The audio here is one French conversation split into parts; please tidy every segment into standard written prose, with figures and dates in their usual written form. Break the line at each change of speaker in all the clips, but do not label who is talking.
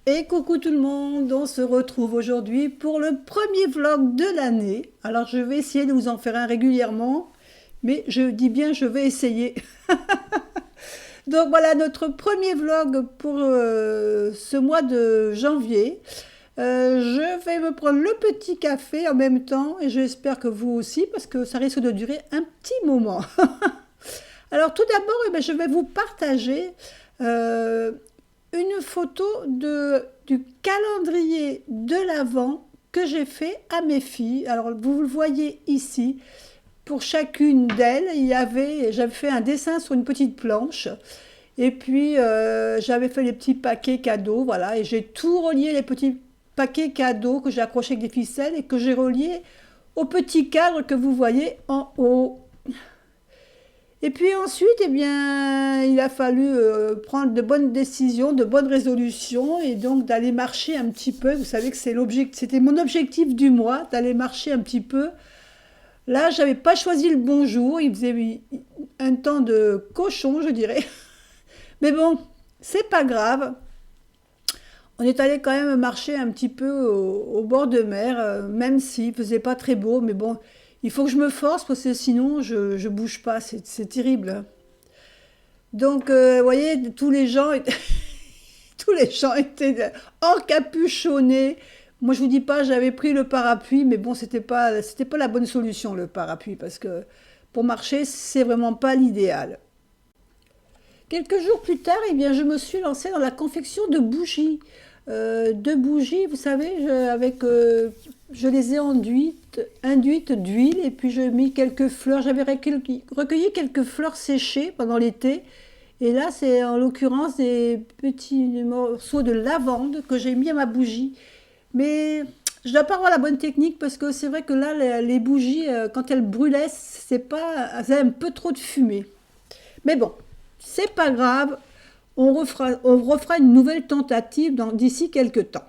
Et coucou tout le monde, on se retrouve aujourd'hui pour le premier vlog de l'année. Alors je vais essayer de vous en faire un régulièrement, mais je dis bien je vais essayer. Donc voilà notre premier vlog pour ce mois de janvier. Je vais me prendre le petit café en même temps et j'espère que vous aussi parce que ça risque de durer un petit moment. Alors tout d'abord, je vais vous partager euh, une photo du calendrier de l'Avent que j'ai fait à mes filles. Alors vous le voyez ici, pour chacune d'elles, j'avais fait un dessin sur une petite planche. Et puis j'avais fait les petits paquets cadeaux, voilà, et j'ai tout relié les petits paquets cadeaux que j'ai accrochés avec des ficelles et que j'ai reliés au petit cadre que vous voyez en haut. Et puis ensuite, il a fallu prendre de bonnes décisions, de bonnes résolutions, et donc d'aller marcher un petit peu. Vous savez que c'était mon objectif du mois, d'aller marcher un petit peu. Là, j'avais pas choisi le bon jour. Il faisait un temps de cochon, je dirais. Mais bon, c'est pas grave. On est allé quand même marcher un petit peu au bord de mer, même s'il faisait pas très beau. Mais bon, il faut que je me force parce que sinon je bouge pas. C'est terrible. Donc, vous voyez, tous les gens étaient encapuchonnés. Moi, je vous dis pas, j'avais pris le parapluie, mais bon, c'était pas la bonne solution, le parapluie, parce que pour marcher, c'est vraiment pas l'idéal. Quelques jours plus tard, je me suis lancée dans la confection de bougies. De bougies, vous savez, je les ai induites d'huile, et puis j'ai mis quelques fleurs. J'avais recueilli quelques fleurs séchées pendant l'été. Et là, c'est en l'occurrence des petits morceaux de lavande que j'ai mis à ma bougie. Mais je dois pas avoir la bonne technique parce que c'est vrai que là, les bougies, quand elles brûlaient, elles avaient un peu trop de fumée. Mais bon, c'est pas grave. On refera une nouvelle tentative d'ici quelques temps.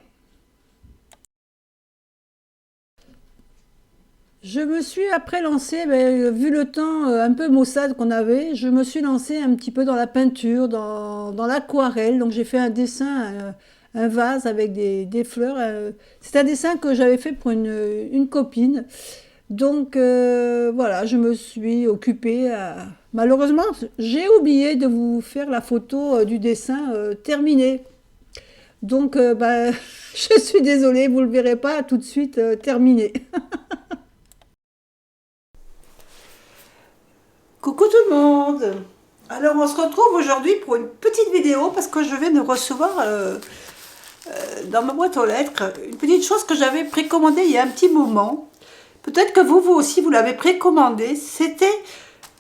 Je me suis après lancée, vu le temps un peu maussade qu'on avait, je me suis lancée un petit peu dans la peinture, dans l'aquarelle. Donc j'ai fait un dessin, un vase avec des fleurs. C'est un dessin que j'avais fait pour une copine. Donc voilà, je me suis occupée. Malheureusement, j'ai oublié de vous faire la photo du dessin terminé. Donc je suis désolée, vous ne le verrez pas tout de suite terminé. Coucou tout le monde. Alors on se retrouve aujourd'hui pour une petite vidéo parce que je viens de recevoir dans ma boîte aux lettres une petite chose que j'avais précommandée il y a un petit moment. Peut-être que vous aussi vous l'avez précommandé. C'était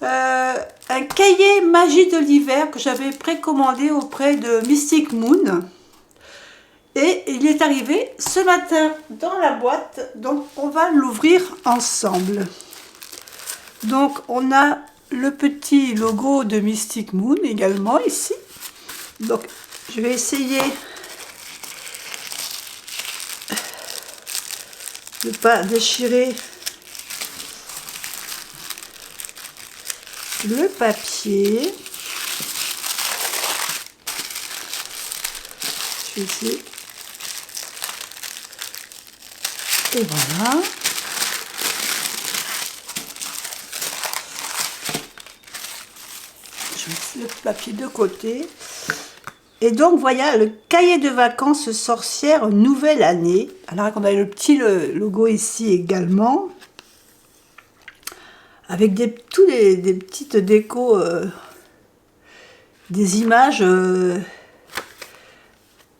un cahier magie de l'hiver que j'avais précommandé auprès de Mystic Moon. Et il est arrivé ce matin dans la boîte, donc on va l'ouvrir ensemble. Donc on a le petit logo de Mystic Moon également ici. Donc je vais essayer de ne pas déchirer le papier. Je vais essayer. Et voilà. Je mets le papier de côté. Et donc voilà le cahier de vacances sorcière nouvelle année. Alors on a le petit logo ici également. Avec des petites décos, des images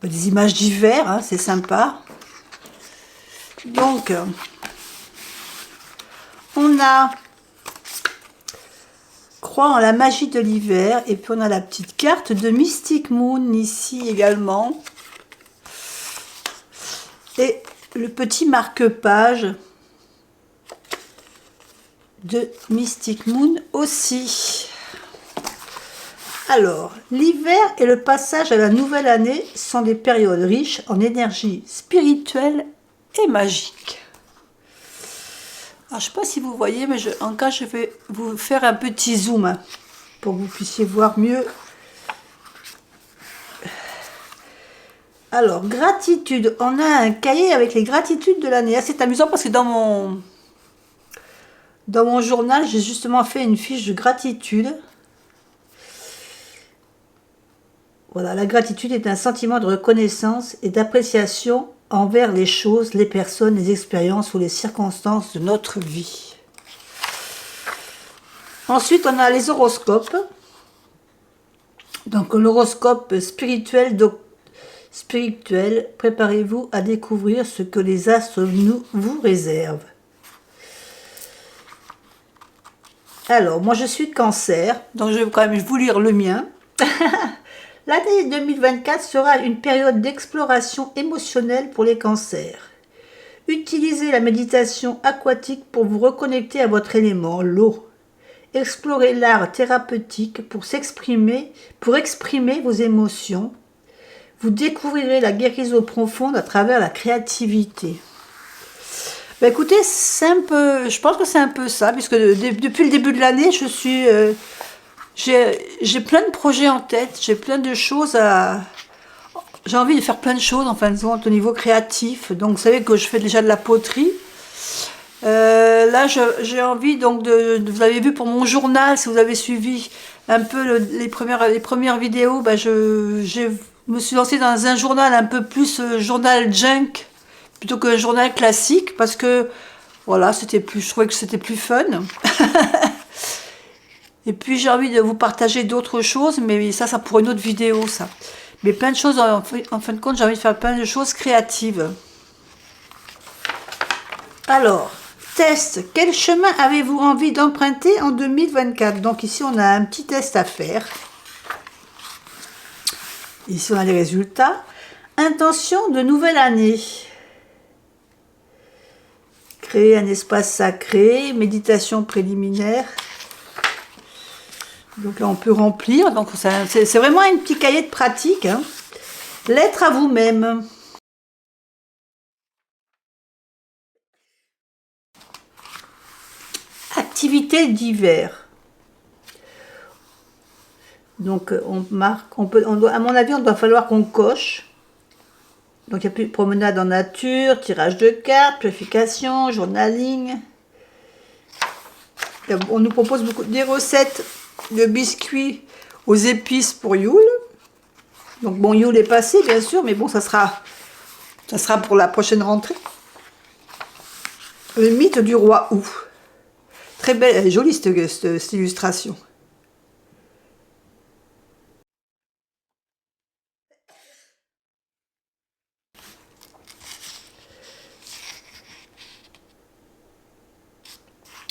d'hiver, hein, c'est sympa. Donc on a croit en la magie de l'hiver, et puis on a la petite carte de Mystic Moon ici également, et le petit marque-page de Mystic Moon aussi. Alors, l'hiver et le passage à la nouvelle année sont des périodes riches en énergie spirituelle et magique. Alors, je ne sais pas si vous voyez, mais en cas, je vais vous faire un petit zoom pour que vous puissiez voir mieux. Alors, gratitude. On a un cahier avec les gratitudes de l'année. Ah, c'est amusant parce que dans mon journal, j'ai justement fait une fiche de gratitude. Voilà, la gratitude est un sentiment de reconnaissance et d'appréciation envers les choses, les personnes, les expériences ou les circonstances de notre vie. Ensuite, on a les horoscopes. Donc, l'horoscope spirituel, préparez-vous à découvrir ce que les astres vous réservent. Alors, moi je suis Cancer, donc je vais quand même vous lire le mien. L'année 2024 sera une période d'exploration émotionnelle pour les cancers. Utilisez la méditation aquatique pour vous reconnecter à votre élément, l'eau. Explorez l'art thérapeutique pour exprimer vos émotions. Vous découvrirez la guérison profonde à travers la créativité. Ben écoutez, je pense que c'est un peu ça, puisque depuis le début de l'année, j'ai plein de projets en tête, j'ai plein de choses j'ai envie de faire plein de choses en fin de compte au niveau créatif. Donc vous savez que je fais déjà de la poterie. Là, j'ai envie donc vous avez vu pour mon journal, si vous avez suivi un peu les premières vidéos, ben je me suis lancée dans un journal un peu plus journal junk plutôt qu'un journal classique parce que voilà, je trouvais que c'était plus fun. Et puis j'ai envie de vous partager d'autres choses, mais ça pour une autre vidéo, ça. Mais plein de choses, en fin de compte, j'ai envie de faire plein de choses créatives. Alors, test. Quel chemin avez-vous envie d'emprunter en 2024? Donc ici, on a un petit test à faire. Ici, on a les résultats. Intention de nouvelle année. Créer un espace sacré, méditation préliminaire. Donc là, on peut remplir. Donc c'est vraiment un petit cahier de pratique. Hein. Lettre à vous-même. Activités d'hiver. Donc on marque, à mon avis, on doit falloir qu'on coche. Donc il y a plus promenade en nature, tirage de cartes, purification, journaling. On nous propose des recettes de biscuits aux épices pour Yule. Donc bon, Yule est passé bien sûr, mais bon, ça sera pour la prochaine rentrée. Le mythe du roi Hou. Très belle, elle est jolie cette illustration.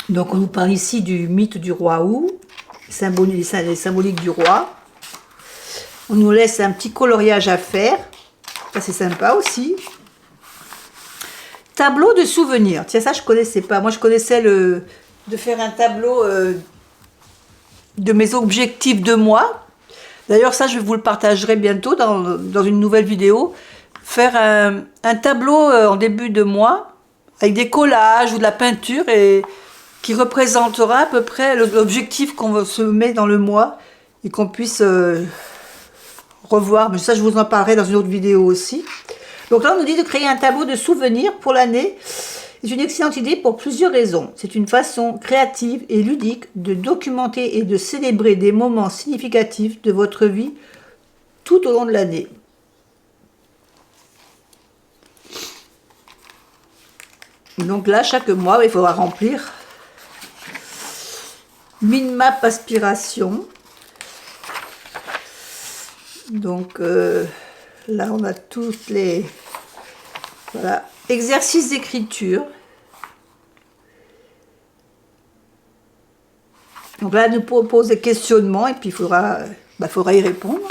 Donc on nous parle ici du mythe du roi Hou, les symboliques du roi. On nous laisse un petit coloriage à faire, ça c'est sympa aussi. Tableau de souvenirs, tiens ça je connaissais pas, moi je connaissais de faire un tableau de mes objectifs de mois. D'ailleurs ça je vous le partagerai bientôt dans une nouvelle vidéo. Faire un tableau en début de mois avec des collages ou de la peinture et qui représentera à peu près l'objectif qu'on se met dans le mois et qu'on puisse revoir. Mais ça, je vous en parlerai dans une autre vidéo aussi. Donc là, on nous dit de créer un tableau de souvenirs pour l'année. C'est une excellente idée pour plusieurs raisons. C'est une façon créative et ludique de documenter et de célébrer des moments significatifs de votre vie tout au long de l'année. Donc là, chaque mois, il faudra remplir Minmap aspiration. Donc là, on a toutes les... Voilà. Exercice d'écriture. Donc là, elle nous propose des questionnements et puis il faudra y répondre.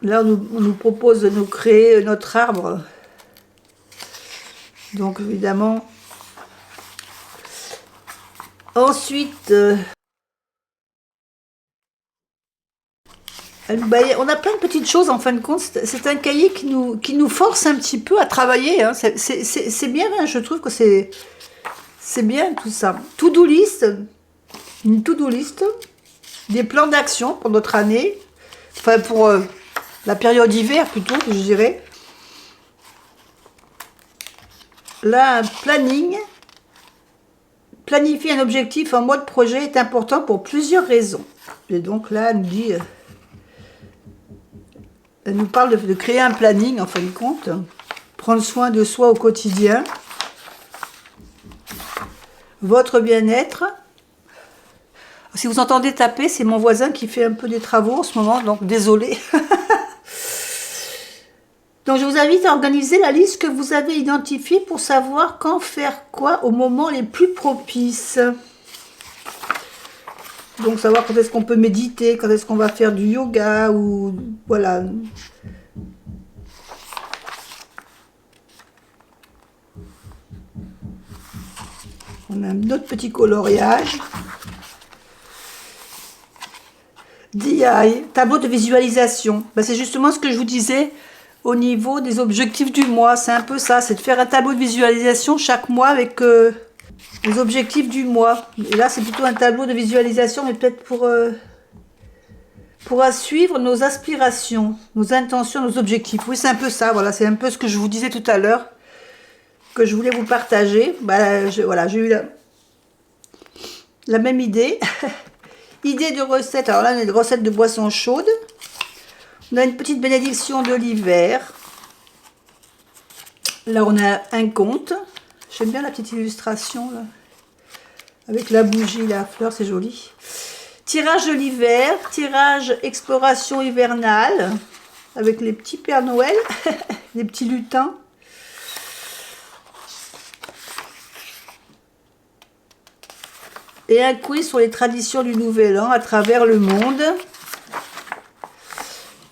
Là, on nous propose de nous créer notre arbre. Donc, évidemment. Ensuite, on a plein de petites choses en fin de compte. C'est un cahier qui nous force un petit peu à travailler. Hein. C'est bien, hein. Je trouve que c'est bien tout ça. To-do list. Une to-do list. des plans d'action pour notre année, enfin pour la période d'hiver plutôt, je dirais. Là, un planning. Planifier un objectif en mode projet est important pour plusieurs raisons. Et donc là, elle nous dit, elle nous parle de créer un planning en fin de compte, prendre soin de soi au quotidien, votre bien-être. Si vous entendez taper, c'est mon voisin qui fait un peu des travaux en ce moment, donc désolé. Donc je vous invite à organiser la liste que vous avez identifiée pour savoir quand faire quoi au moment les plus propices. Donc savoir quand est-ce qu'on peut méditer, quand est-ce qu'on va faire du yoga ou voilà. On a un autre petit coloriage. DI, tableau de visualisation. Ben, c'est justement ce que je vous disais au niveau des objectifs du mois. C'est un peu ça, c'est de faire un tableau de visualisation chaque mois avec les objectifs du mois. Et là, c'est plutôt un tableau de visualisation, mais peut-être pour suivre nos aspirations, nos intentions, nos objectifs. Oui, c'est un peu ça, voilà, c'est un peu ce que je vous disais tout à l'heure, que je voulais vous partager. Ben, voilà, j'ai eu la même idée. Idée de recette, alors là, on a une recette de boissons chaudes. On a une petite bénédiction de l'hiver. Là, on a un conte. J'aime bien la petite illustration, là. Avec la bougie, la fleur, c'est joli. Tirage de l'hiver, tirage exploration hivernale, avec les petits Pères Noël, les petits lutins. Et un quiz sur les traditions du Nouvel An à travers le monde.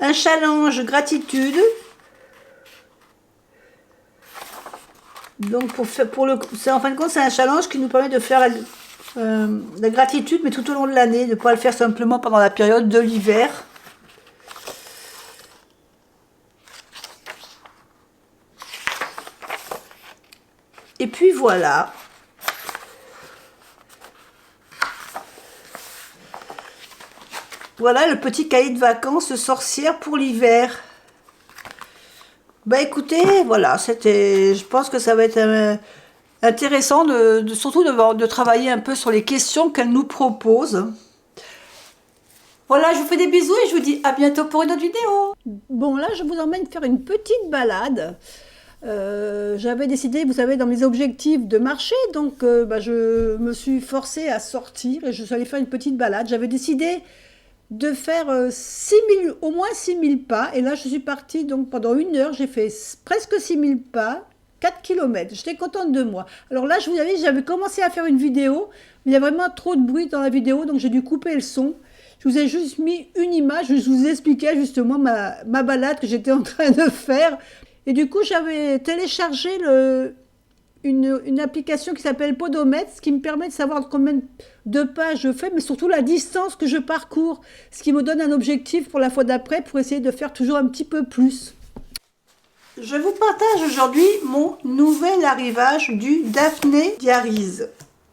Un challenge gratitude. Donc en fin de compte, c'est un challenge qui nous permet de faire la gratitude, mais tout au long de l'année, de ne pas le faire simplement pendant la période de l'hiver. Et puis voilà. Voilà le petit cahier de vacances sorcière pour l'hiver. Bah écoutez, voilà, je pense que ça va être intéressant surtout de travailler un peu sur les questions qu'elle nous propose. Voilà, je vous fais des bisous et je vous dis à bientôt pour une autre vidéo. Bon, là, je vous emmène faire une petite balade. J'avais décidé, vous savez, dans mes objectifs de marcher, donc je me suis forcée à sortir et je suis allée faire une petite balade. J'avais décidé de faire au moins 6000 pas. Et là, je suis partie, donc pendant 1 heure, j'ai fait presque 6000 pas, 4 km. J'étais contente de moi. Alors là, je vous avais, j'avais commencé à faire une vidéo, mais il y a vraiment trop de bruit dans la vidéo, donc j'ai dû couper le son. Je vous ai juste mis une image, je vous expliquais justement ma balade que j'étais en train de faire. Et du coup, j'avais téléchargé une application qui s'appelle Podomètre, ce qui me permet de savoir combien de pas je fais, mais surtout la distance que je parcours, ce qui me donne un objectif pour la fois d'après, pour essayer de faire toujours un petit peu plus. Je vous partage aujourd'hui mon nouvel arrivage du Daphné Diaries.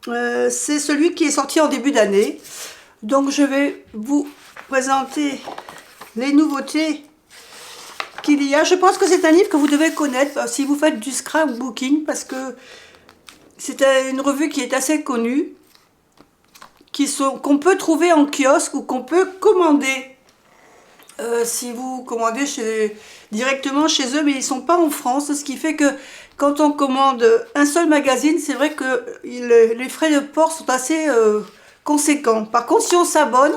C'est celui qui est sorti en début d'année, donc je vais vous présenter les nouveautés qu'il y a. Je pense que c'est un livre que vous devez connaître si vous faites du scrapbooking, parce que c'est une revue qui est assez connue, qu'on peut trouver en kiosque ou qu'on peut commander. Si vous commandez directement chez eux, mais ils ne sont pas en France, ce qui fait que quand on commande un seul magazine, c'est vrai que les frais de port sont assez conséquents. Par contre, si on s'abonne,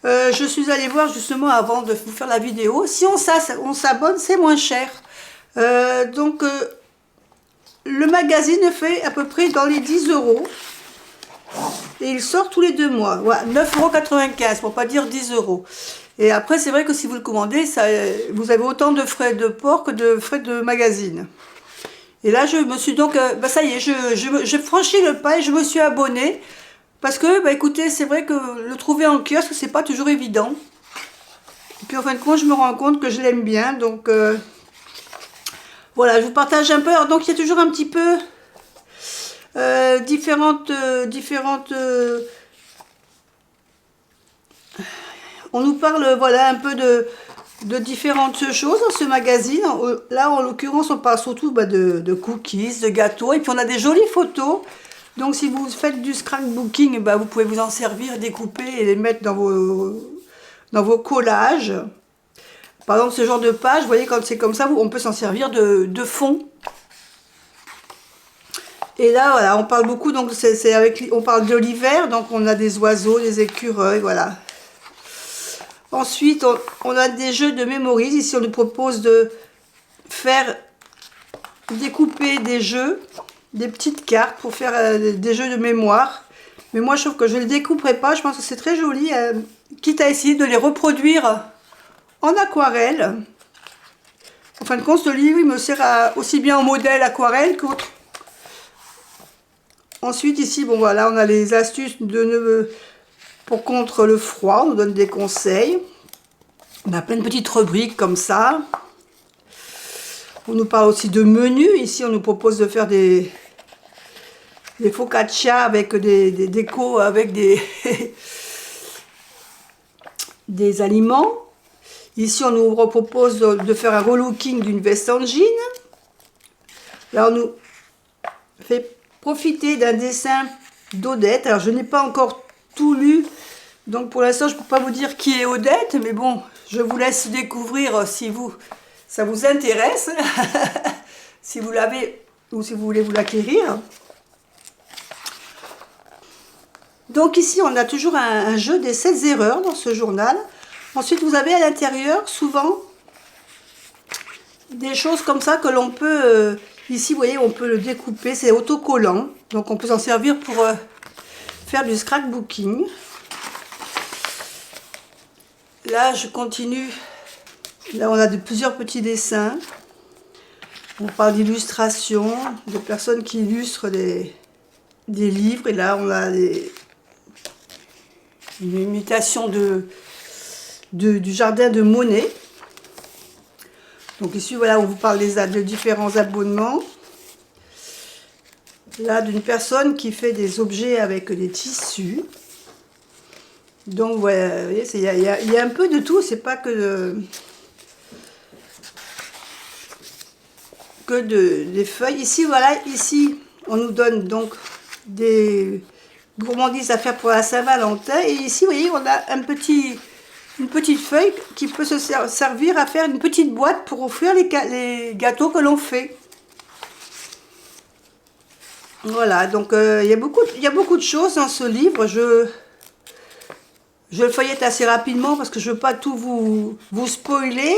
je suis allée voir justement avant de vous faire la vidéo, si on s'abonne, c'est moins cher. Donc, le magazine fait à peu près dans les 10 €. Et il sort tous les 2 mois. Voilà, 9,95 € pour pas dire 10 €. Et après, c'est vrai que si vous le commandez, vous avez autant de frais de port que de frais de magazine. Et là, je me suis donc... ça y est, je franchis le pas et je me suis abonnée. Parce que, écoutez, c'est vrai que le trouver en kiosque, c'est pas toujours évident. Et puis, en fin de compte, je me rends compte que je l'aime bien. Donc, voilà, je vous partage un peu. Alors, donc, il y a toujours un petit peu différentes On nous parle, voilà, un peu de différentes choses dans ce magazine. Là, en l'occurrence, on parle surtout de cookies, de gâteaux. Et puis, on a des jolies photos. Donc, si vous faites du scrapbooking, vous pouvez vous en servir, découper et les mettre dans vos collages. Par exemple, ce genre de page, vous voyez, quand c'est comme ça, on peut s'en servir de fond. Et là, voilà, on parle beaucoup, donc on parle de l'hiver, donc on a des oiseaux, des écureuils, voilà. Ensuite, on a des jeux de mémorise. Ici, on nous propose de faire découper des jeux, des petites cartes pour faire des jeux de mémoire. Mais moi, je trouve que je ne les découperai pas. Je pense que c'est très joli, quitte à essayer de les reproduire en aquarelle. En fin de compte, ce livre, il me sert aussi bien en modèle aquarelle qu'autre. Ensuite, ici, bon voilà, on a les astuces pour contre le froid. On nous donne des conseils. On a plein de petites rubriques comme ça. On nous parle aussi de menus. Ici, on nous propose de faire des focaccia avec des décos, avec des aliments. Ici, on nous propose de faire un relooking d'une veste en jean. Là, on nous fait profiter d'un dessin d'Odette. Alors, je n'ai pas encore tout lu. Donc, pour l'instant, je ne peux pas vous dire qui est Odette. Mais bon, je vous laisse découvrir si ça vous intéresse. Si vous l'avez ou si vous voulez vous l'acquérir. Donc, ici, on a toujours un jeu des 7 erreurs dans ce journal. Ensuite, vous avez à l'intérieur, souvent, des choses comme ça que l'on peut... ici, vous voyez, on peut le découper. C'est autocollant. Donc, on peut s'en servir pour faire du scrapbooking. Là, je continue. Là, on a plusieurs petits dessins. On parle d'illustration, de personnes qui illustrent des livres. Et là, on a une imitation du jardin de Monet. Donc ici, voilà, on vous parle de différents abonnements. Là, d'une personne qui fait des objets avec des tissus. Donc, voilà, vous voyez, il y a un peu de tout. C'est pas que des feuilles. Ici, voilà, ici, on nous donne donc des gourmandises à faire pour la Saint-Valentin. Et ici, vous voyez, on a une petite feuille qui peut se servir à faire une petite boîte pour offrir les gâteaux que l'on fait. Voilà, donc il y a beaucoup de choses dans ce livre. Je le feuillette assez rapidement parce que je ne veux pas tout vous spoiler.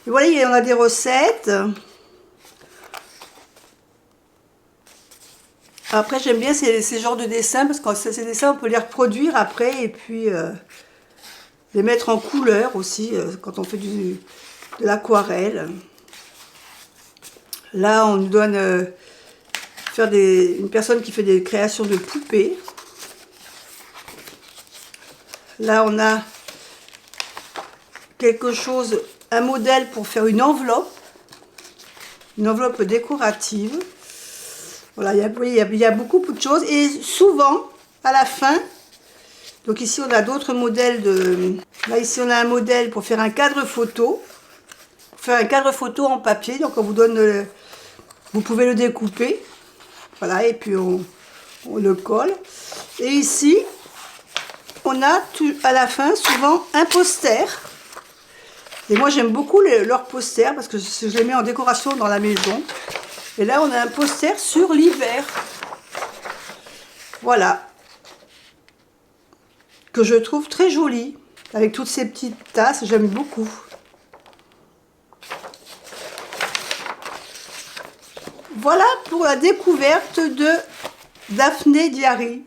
Mais voilà, on a des recettes. Après, j'aime bien ces genres de dessins parce que ces dessins, on peut les reproduire après et puis les mettre en couleur aussi quand on fait de l'aquarelle. Là, on nous donne une personne qui fait des créations de poupées. Là, on a quelque chose, un modèle pour faire une enveloppe décorative. Voilà, il y a beaucoup de choses. Et souvent, à la fin, donc ici, on a d'autres modèles Là, ici, on a un modèle pour faire un cadre photo. Pour faire un cadre photo en papier. Donc, on vous donne vous pouvez le découper. Voilà, et puis on le colle. Et ici, on a à la fin, souvent, un poster. Et moi, j'aime beaucoup leurs posters parce que je les mets en décoration dans la maison. Et là, on a un poster sur l'hiver. Voilà. Que je trouve très joli. Avec toutes ces petites tasses, j'aime beaucoup. Voilà pour la découverte de Daphné Diary.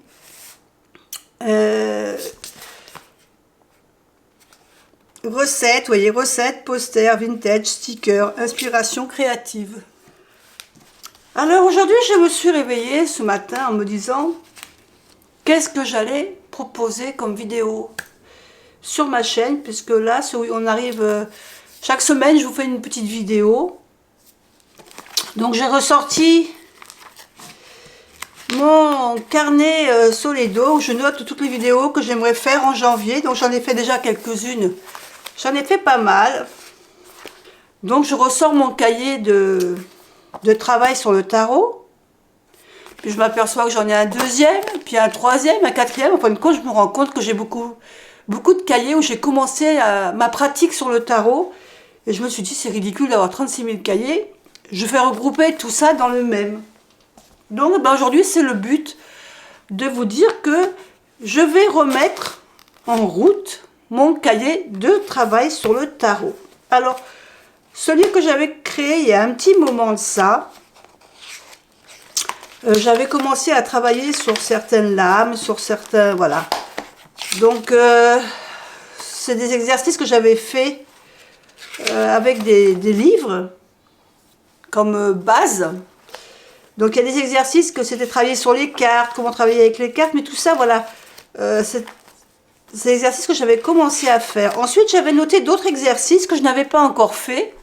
Recettes, vous voyez, recettes, posters, vintage, stickers, inspiration créative. Alors aujourd'hui, je me suis réveillée ce matin en me disant qu'est-ce que j'allais proposer comme vidéo sur ma chaîne, puisque là, on arrive chaque semaine, je vous fais une petite vidéo. Donc j'ai ressorti mon carnet Soledo où je note toutes les vidéos que j'aimerais faire en janvier. Donc j'en ai fait déjà quelques-unes. J'en ai fait pas mal. Donc je ressors mon cahier de travail sur le tarot. Puis je m'aperçois que j'en ai un deuxième, puis un troisième, un quatrième. En fin de compte, je me rends compte que j'ai beaucoup de cahiers où j'ai commencé ma pratique sur le tarot. Et je me suis dit, c'est ridicule d'avoir 36 000 cahiers. Je vais regrouper tout ça dans le même. Donc aujourd'hui, c'est le but de vous dire que je vais remettre en route mon cahier de travail sur le tarot. Alors, celui que j'avais créé il y a un petit moment de ça, j'avais commencé à travailler sur certaines lames, sur certains... Voilà. Donc, c'est des exercices que j'avais fait avec des livres comme base. Donc, il y a des exercices que c'était travailler sur les cartes, comment travailler avec les cartes, mais tout ça, voilà. C'est des exercices que j'avais commencé à faire. Ensuite, j'avais noté d'autres exercices que je n'avais pas encore fait.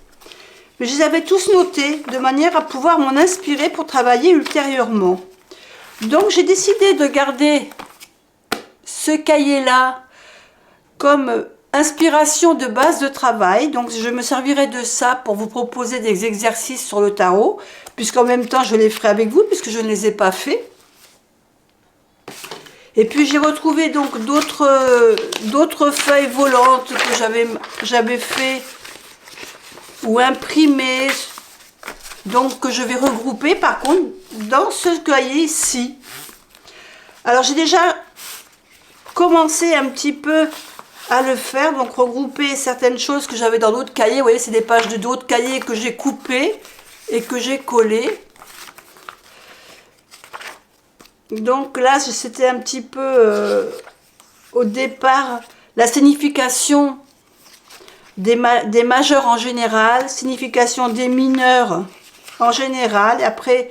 Mais je les avais tous notés de manière à pouvoir m'en inspirer pour travailler ultérieurement. Donc j'ai décidé de garder ce cahier-là comme inspiration de base de travail. Donc je me servirai de ça pour vous proposer des exercices sur le tarot, puisqu'en même temps je les ferai avec vous, puisque je ne les ai pas faits. Et puis j'ai retrouvé donc d'autres feuilles volantes que j'avais fait ou imprimé, donc que je vais regrouper par contre dans ce cahier ici. Alors j'ai déjà commencé un petit peu à le faire, donc regrouper certaines choses que j'avais dans d'autres cahiers. Vous voyez, c'est des pages de d'autres cahiers que j'ai coupées et que j'ai collées. Donc là c'était un petit peu au départ la signification des majeurs en général, signification des mineurs en général, et après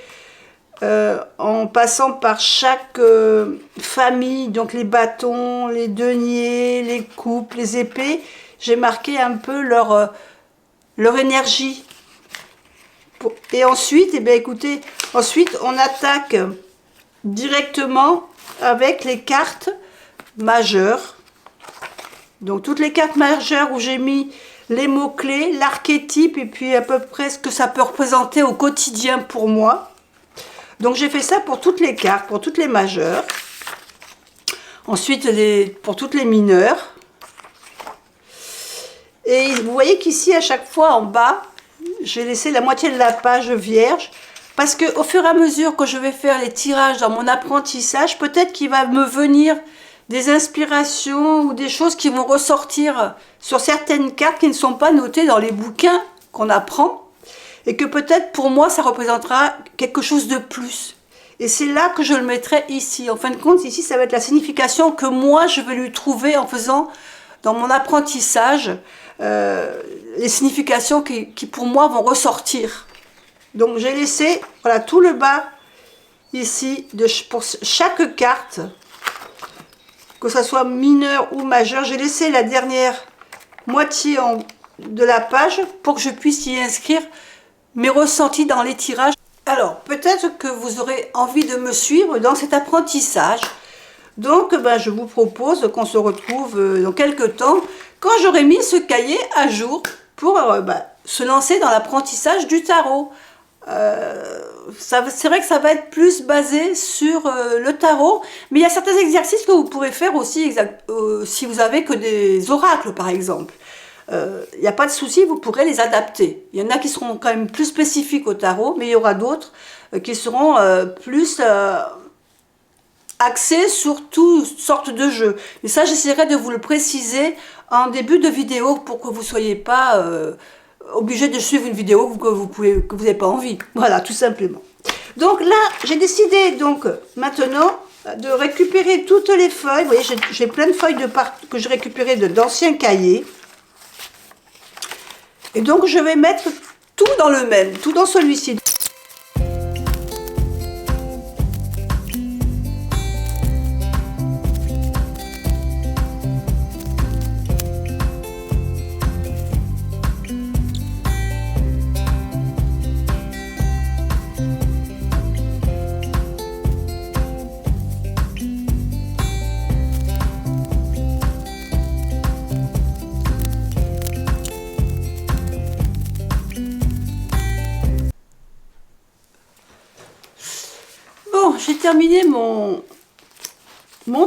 en passant par chaque famille, donc les bâtons, les deniers, les coupes, les épées, j'ai marqué un peu leur énergie. Et ensuite, eh bien, écoutez, ensuite on attaque directement avec les cartes majeures. Donc toutes les cartes majeures où j'ai mis les mots-clés, l'archétype et puis à peu près ce que ça peut représenter au quotidien pour moi. Donc j'ai fait ça pour toutes les cartes, pour toutes les majeures. Ensuite pour toutes les mineures. Et vous voyez qu'ici à chaque fois en bas, j'ai laissé la moitié de la page vierge. Parce qu'au fur et à mesure que je vais faire les tirages dans mon apprentissage, peut-être qu'il va me venir des inspirations ou des choses qui vont ressortir sur certaines cartes qui ne sont pas notées dans les bouquins qu'on apprend et que peut-être pour moi ça représentera quelque chose de plus. Et c'est là que je le mettrai ici. En fin de compte, ici ça va être la signification que moi je vais lui trouver en faisant dans mon apprentissage les significations qui pour moi vont ressortir. Donc j'ai laissé voilà, tout le bas ici pour chaque carte, que ce soit mineur ou majeur. J'ai laissé la dernière moitié de la page pour que je puisse y inscrire mes ressentis dans les tirages. Alors, peut-être que vous aurez envie de me suivre dans cet apprentissage. Donc, je vous propose qu'on se retrouve dans quelques temps, quand j'aurai mis ce cahier à jour pour se lancer dans l'apprentissage du tarot. C'est vrai que ça va être plus basé sur le tarot, mais il y a certains exercices que vous pourrez faire aussi si vous avez que des oracles par exemple. Il n'y a pas de souci, vous pourrez les adapter. Il y en a qui seront quand même plus spécifiques au tarot, mais il y aura d'autres qui seront plus axés sur toutes sortes de jeux. Et ça, j'essaierai de vous le préciser en début de vidéo pour que vous ne soyez pas obligé de suivre une vidéo que vous n'avez pas envie. Voilà, tout simplement. Donc là, j'ai décidé donc maintenant de récupérer toutes les feuilles. Vous voyez, j'ai plein de feuilles que j'ai récupérées d'anciens cahiers. Et donc, je vais mettre tout dans le même, tout dans celui-ci. j'ai terminé mon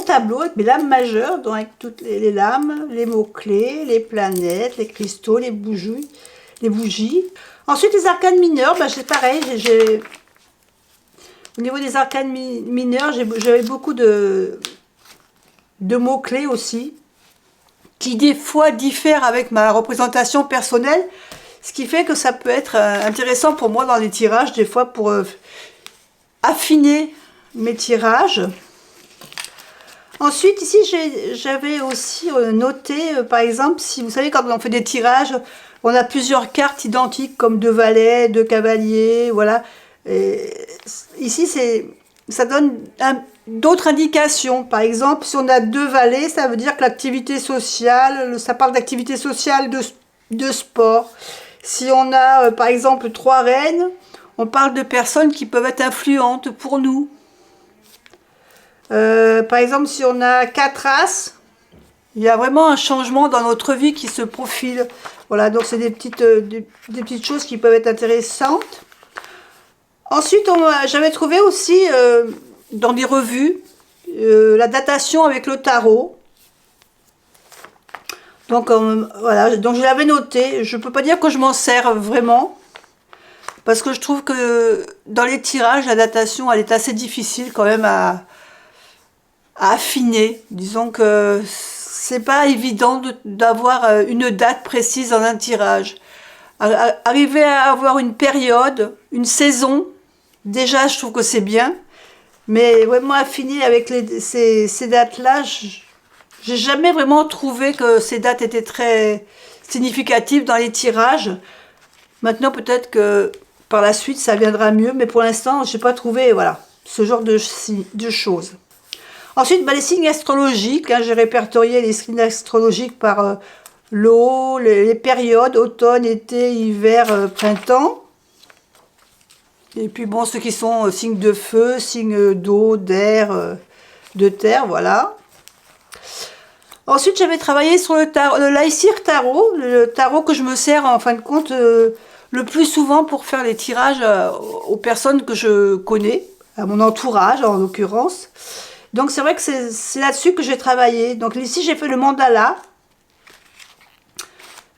tableau avec mes lames majeures, donc avec toutes les lames, les mots-clés, les planètes, les cristaux, les bougies. Ensuite, les arcanes mineurs, bah, c'est pareil. Au niveau des arcanes mineurs, j'avais beaucoup de mots-clés aussi, qui des fois diffèrent avec ma représentation personnelle, ce qui fait que ça peut être intéressant pour moi dans les tirages, des fois pour affiner mes tirages. Ensuite, ici, j'avais aussi noté, par exemple, si vous savez, quand on fait des tirages, on a plusieurs cartes identiques, comme deux valets, deux cavaliers, voilà. Et ici, ça donne d'autres indications. Par exemple, si on a deux valets, ça veut dire que l'activité sociale, ça parle d'activité sociale, de sport. Si on a, par exemple, trois reines, on parle de personnes qui peuvent être influentes pour nous. Par exemple, si on a quatre as, il y a vraiment un changement dans notre vie qui se profile. Voilà, donc c'est des petites choses qui peuvent être intéressantes. Ensuite, j'avais trouvé aussi dans des revues la datation avec le tarot. Donc voilà, donc je l'avais noté. Je ne peux pas dire que je m'en sers vraiment, parce que je trouve que dans les tirages, la datation, elle est assez difficile quand même à affiner. Disons que c'est pas évident d'avoir une date précise dans un tirage. Arriver à avoir une période, une saison, déjà je trouve que c'est bien, mais vraiment affiner avec ces dates-là, j'ai jamais vraiment trouvé que ces dates étaient très significatives dans les tirages. Maintenant peut-être que par la suite ça viendra mieux, mais pour l'instant je n'ai pas trouvé voilà, ce genre de choses. Ensuite, bah, les signes astrologiques, hein, j'ai répertorié les signes astrologiques par l'eau, les périodes, automne, été, hiver, printemps. Et puis bon, ceux qui sont signes de feu, signes d'eau, d'air, de terre, voilà. Ensuite, j'avais travaillé sur le Laïcir Tarot, le tarot que je me sers en fin de compte le plus souvent pour faire les tirages aux personnes que je connais, à mon entourage en l'occurrence. Donc c'est vrai que c'est là-dessus que j'ai travaillé. Donc ici j'ai fait le mandala.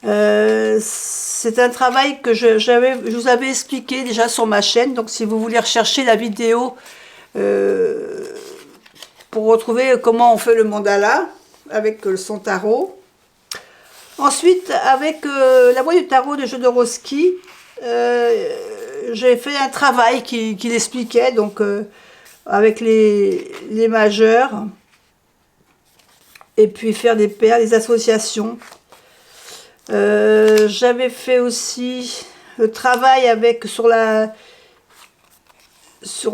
C'est un travail que je vous avais expliqué déjà sur ma chaîne. Donc si vous voulez rechercher la vidéo pour retrouver comment on fait le mandala avec son tarot. Ensuite avec la boîte du tarot de Jodorowsky, j'ai fait un travail qui l'expliquait. Donc avec les majeurs, et puis faire des paires, des associations. J'avais fait aussi le travail sur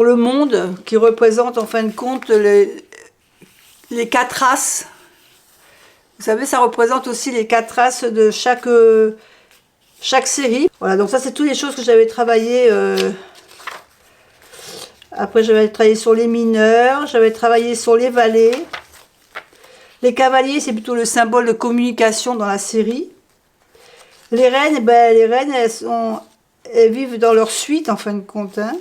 le monde, qui représente en fin de compte les quatre races. Vous savez, ça représente aussi les quatre races de chaque série. Voilà, donc ça c'est toutes les choses que j'avais travaillé. Après, j'avais travaillé sur les mineurs, j'avais travaillé sur les valets. Les cavaliers, c'est plutôt le symbole de communication dans la série. Les reines, ben, elles vivent dans leur suite, en fin de compte. Hein.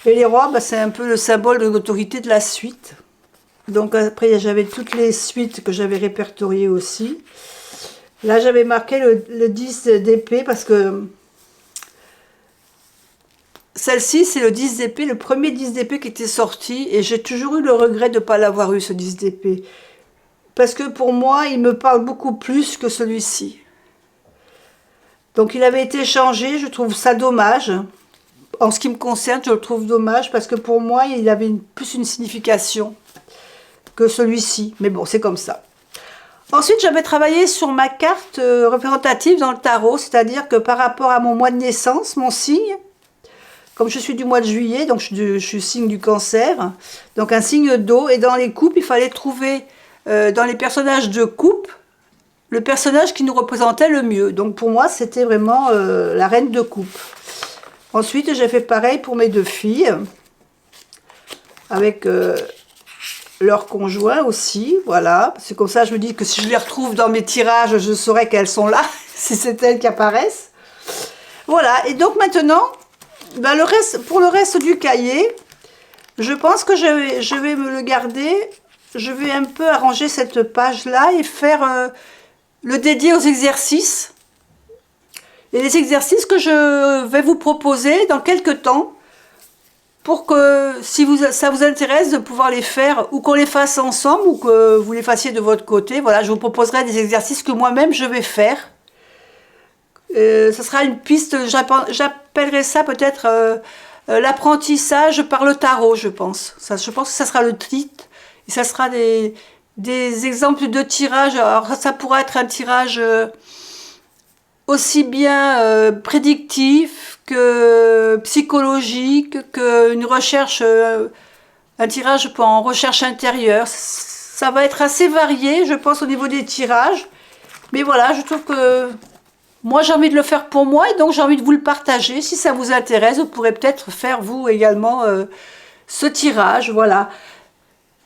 Et les rois, ben, c'est un peu le symbole de l'autorité de la suite. Donc après, j'avais toutes les suites que j'avais répertoriées aussi. Là, j'avais marqué le 10 d'épée, parce que celle-ci, c'est le 10 d'épée, le premier 10 d'épée qui était sorti, et j'ai toujours eu le regret de ne pas l'avoir eu, ce 10 d'épée. Parce que pour moi, il me parle beaucoup plus que celui-ci. Donc il avait été changé, je trouve ça dommage. En ce qui me concerne, je le trouve dommage, parce que pour moi, il avait plus une signification que celui-ci. Mais bon, c'est comme ça. Ensuite, j'avais travaillé sur ma carte représentative dans le tarot, c'est-à-dire que par rapport à mon mois de naissance, mon signe, comme je suis du mois de juillet, donc je suis signe du cancer, donc un signe d'eau, et dans les coupes, il fallait trouver, dans les personnages de coupe, le personnage qui nous représentait le mieux. Donc pour moi, c'était vraiment la reine de coupe. Ensuite, j'ai fait pareil pour mes deux filles, avec leurs conjoints aussi, voilà. C'est comme ça, je me dis que si je les retrouve dans mes tirages, je saurai qu'elles sont là, si c'est elles qui apparaissent. Voilà, et donc maintenant... Ben pour le reste du cahier, Je pense que je vais me le garder. Je vais un peu arranger cette page-là et faire le dédié aux exercices. Et les exercices que je vais vous proposer dans quelques temps pour que, si ça vous intéresse, de pouvoir les faire ou qu'on les fasse ensemble ou que vous les fassiez de votre côté. Voilà, je vous proposerai des exercices que moi-même je vais faire. Ce sera une piste, j'appellerai ça peut-être l'apprentissage par le tarot, je pense. Je pense que ça sera le titre. Et ça sera des exemples de tirage. Alors ça pourra être un tirage aussi bien prédictif que psychologique, qu'une recherche, un tirage en recherche intérieure. Ça va être assez varié, je pense, au niveau des tirages. Mais voilà, je trouve que moi, j'ai envie de le faire pour moi et donc j'ai envie de vous le partager. Si ça vous intéresse, vous pourrez peut-être faire vous également ce tirage. Voilà.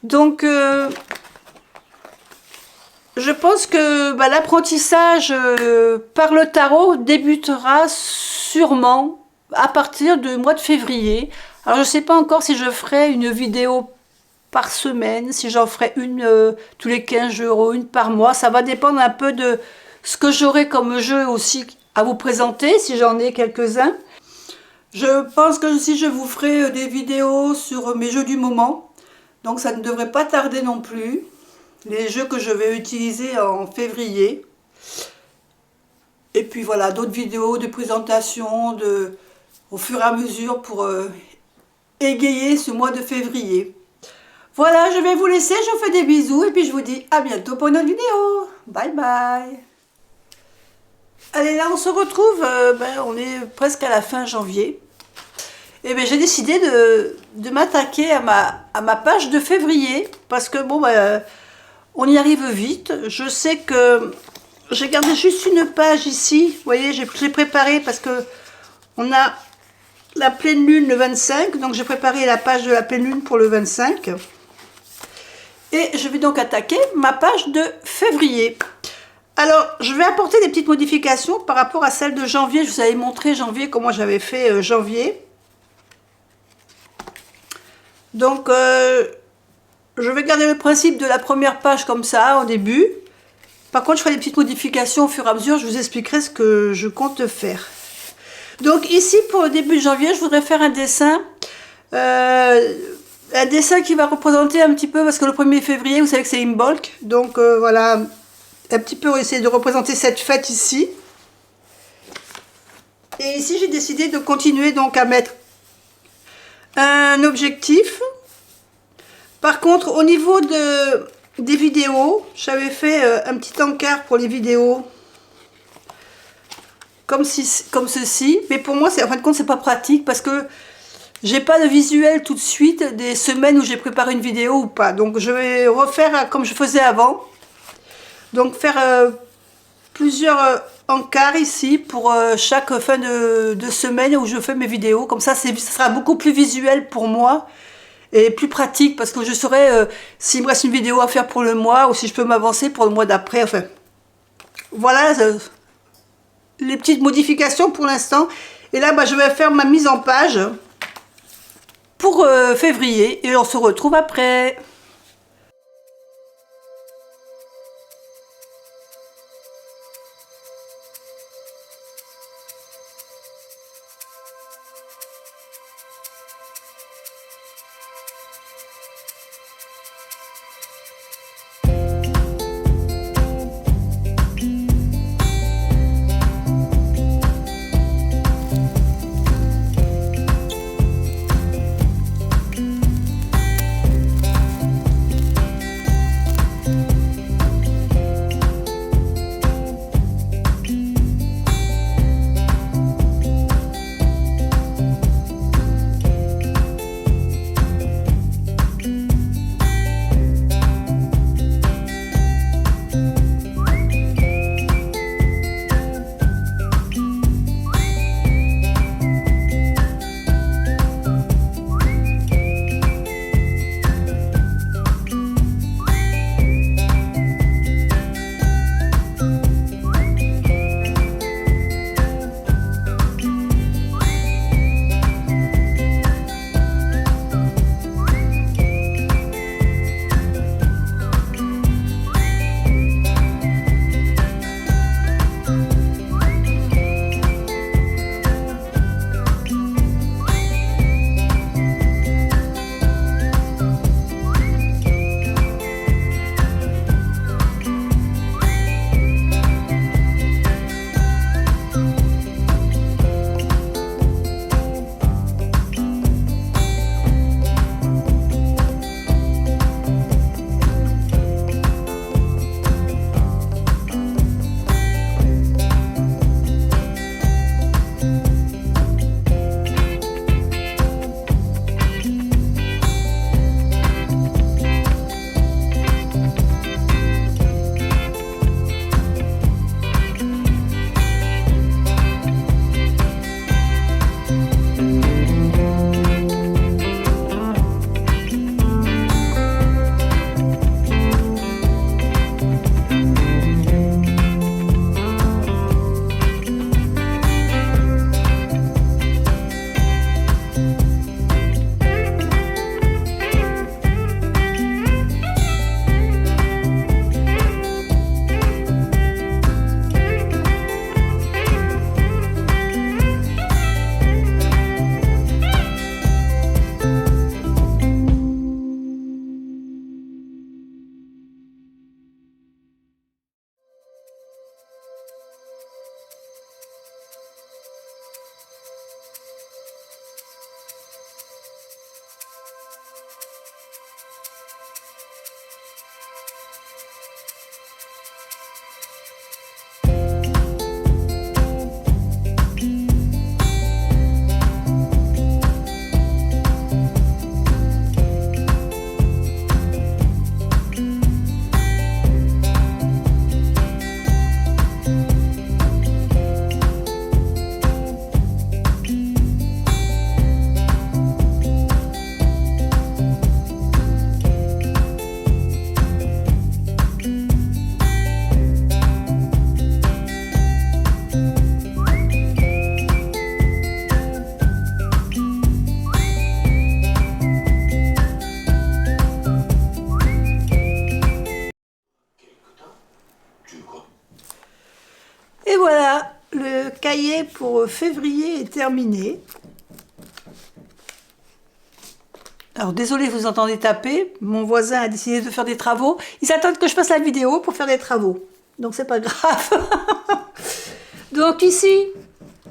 Donc, je pense que l'apprentissage par le tarot débutera sûrement à partir du mois de février. Alors, je ne sais pas encore si je ferai une vidéo par semaine, si j'en ferai une tous les 15 jours, une par mois. Ça va dépendre un peu de ce que j'aurai comme jeu aussi à vous présenter, si j'en ai quelques-uns. Je pense que si je vous ferai des vidéos sur mes jeux du moment, donc ça ne devrait pas tarder non plus. Les jeux que je vais utiliser en février. Et puis voilà, d'autres vidéos de présentation au fur et à mesure pour égayer ce mois de février. Voilà, je vais vous laisser, je vous fais des bisous et puis je vous dis à bientôt pour une autre vidéo. Bye bye. Allez, là on se retrouve, on est presque à la fin janvier. Et j'ai décidé de m'attaquer à ma page de février parce que bon, on y arrive vite. Je sais que j'ai gardé juste une page ici. Vous voyez, j'ai préparé parce que on a la pleine lune le 25. Donc j'ai préparé la page de la pleine lune pour le 25. Et je vais donc attaquer ma page de février. Alors, je vais apporter des petites modifications par rapport à celle de janvier. Je vous avais montré janvier, comment j'avais fait janvier. Donc, je vais garder le principe de la première page comme ça, au début. Par contre, je ferai des petites modifications au fur et à mesure. Je vous expliquerai ce que je compte faire. Donc, ici, pour le début de janvier, je voudrais faire un dessin. Un dessin qui va représenter un petit peu, parce que le 1er février, vous savez que c'est Imbolc. Donc, voilà, un petit peu essayer de représenter cette fête ici. Et ici, j'ai décidé de continuer donc à mettre un objectif. Par contre, au niveau des vidéos, j'avais fait un petit encart pour les vidéos comme ceci. Mais pour moi, en fin de compte, c'est pas pratique parce que j'ai pas de visuel tout de suite des semaines où j'ai préparé une vidéo ou pas. Donc, je vais refaire comme je faisais avant. Donc, faire plusieurs encarts ici pour chaque fin de semaine où je fais mes vidéos. Comme ça sera beaucoup plus visuel pour moi. Et plus pratique parce que je saurai s'il me reste une vidéo à faire pour le mois ou si je peux m'avancer pour le mois d'après. Enfin, voilà les petites modifications pour l'instant. Et là, je vais faire ma mise en page pour février et on se retrouve après. pour février est terminé. Alors désolé, vous entendez taper. Mon voisin a décidé de faire des travaux. Ils attendent que je fasse la vidéo pour faire des travaux. Donc c'est pas grave. Donc ici,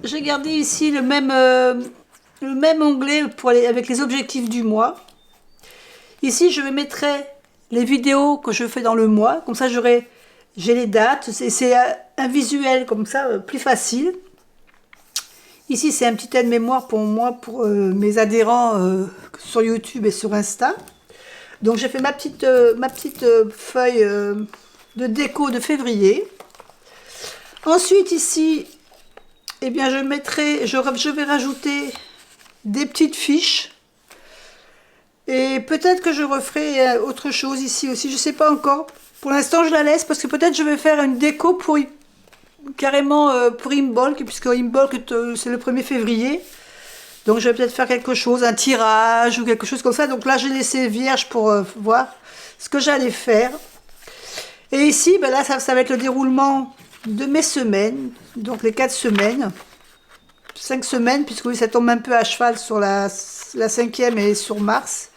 j'ai gardé ici le même onglet avec les objectifs du mois. Ici, je mettrai les vidéos que je fais dans le mois. Comme ça, j'ai les dates. C'est un visuel comme ça, plus facile. Ici, c'est un petit aide-mémoire pour moi, pour mes adhérents sur YouTube et sur Insta. Donc, j'ai fait ma petite feuille de déco de février. Ensuite, ici, eh bien, je vais rajouter des petites fiches. Et peut-être que je referai autre chose ici aussi, je ne sais pas encore. Pour l'instant, je la laisse parce que peut-être je vais faire une déco pour carrément pour Imbolc, puisque Imbolc c'est le 1er février. Donc je vais peut-être faire quelque chose, un tirage ou quelque chose comme ça. Donc là, j'ai laissé vierge pour voir ce que j'allais faire. Et ici, ben là, ça va être le déroulement de mes semaines, donc les 4 semaines. 5 semaines, puisque oui, ça tombe un peu à cheval sur la 5e et sur Mars.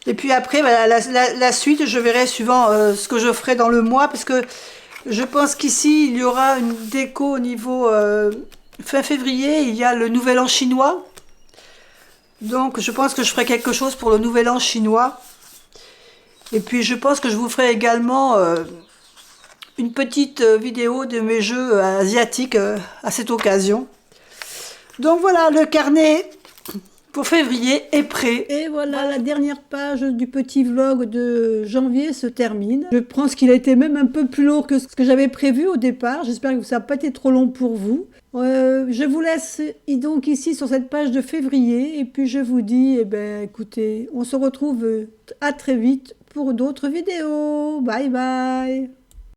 Et puis après, ben, la suite, je verrai suivant ce que je ferai dans le mois, parce que je pense qu'ici, il y aura une déco au niveau fin février, il y a le Nouvel An chinois. Donc, je pense que je ferai quelque chose pour le Nouvel An chinois. Et puis, je pense que je vous ferai également une petite vidéo de mes jeux asiatiques à cette occasion. Donc, voilà, le carnet pour février est prêt. Et voilà, la dernière page du petit vlog de janvier se termine. Je pense qu'il a été même un peu plus long que ce que j'avais prévu au départ. J'espère que ça n'a pas été trop long pour vous. Je vous laisse donc ici sur cette page de février. Et puis je vous dis, eh ben, écoutez, on se retrouve à très vite pour d'autres vidéos. Bye bye.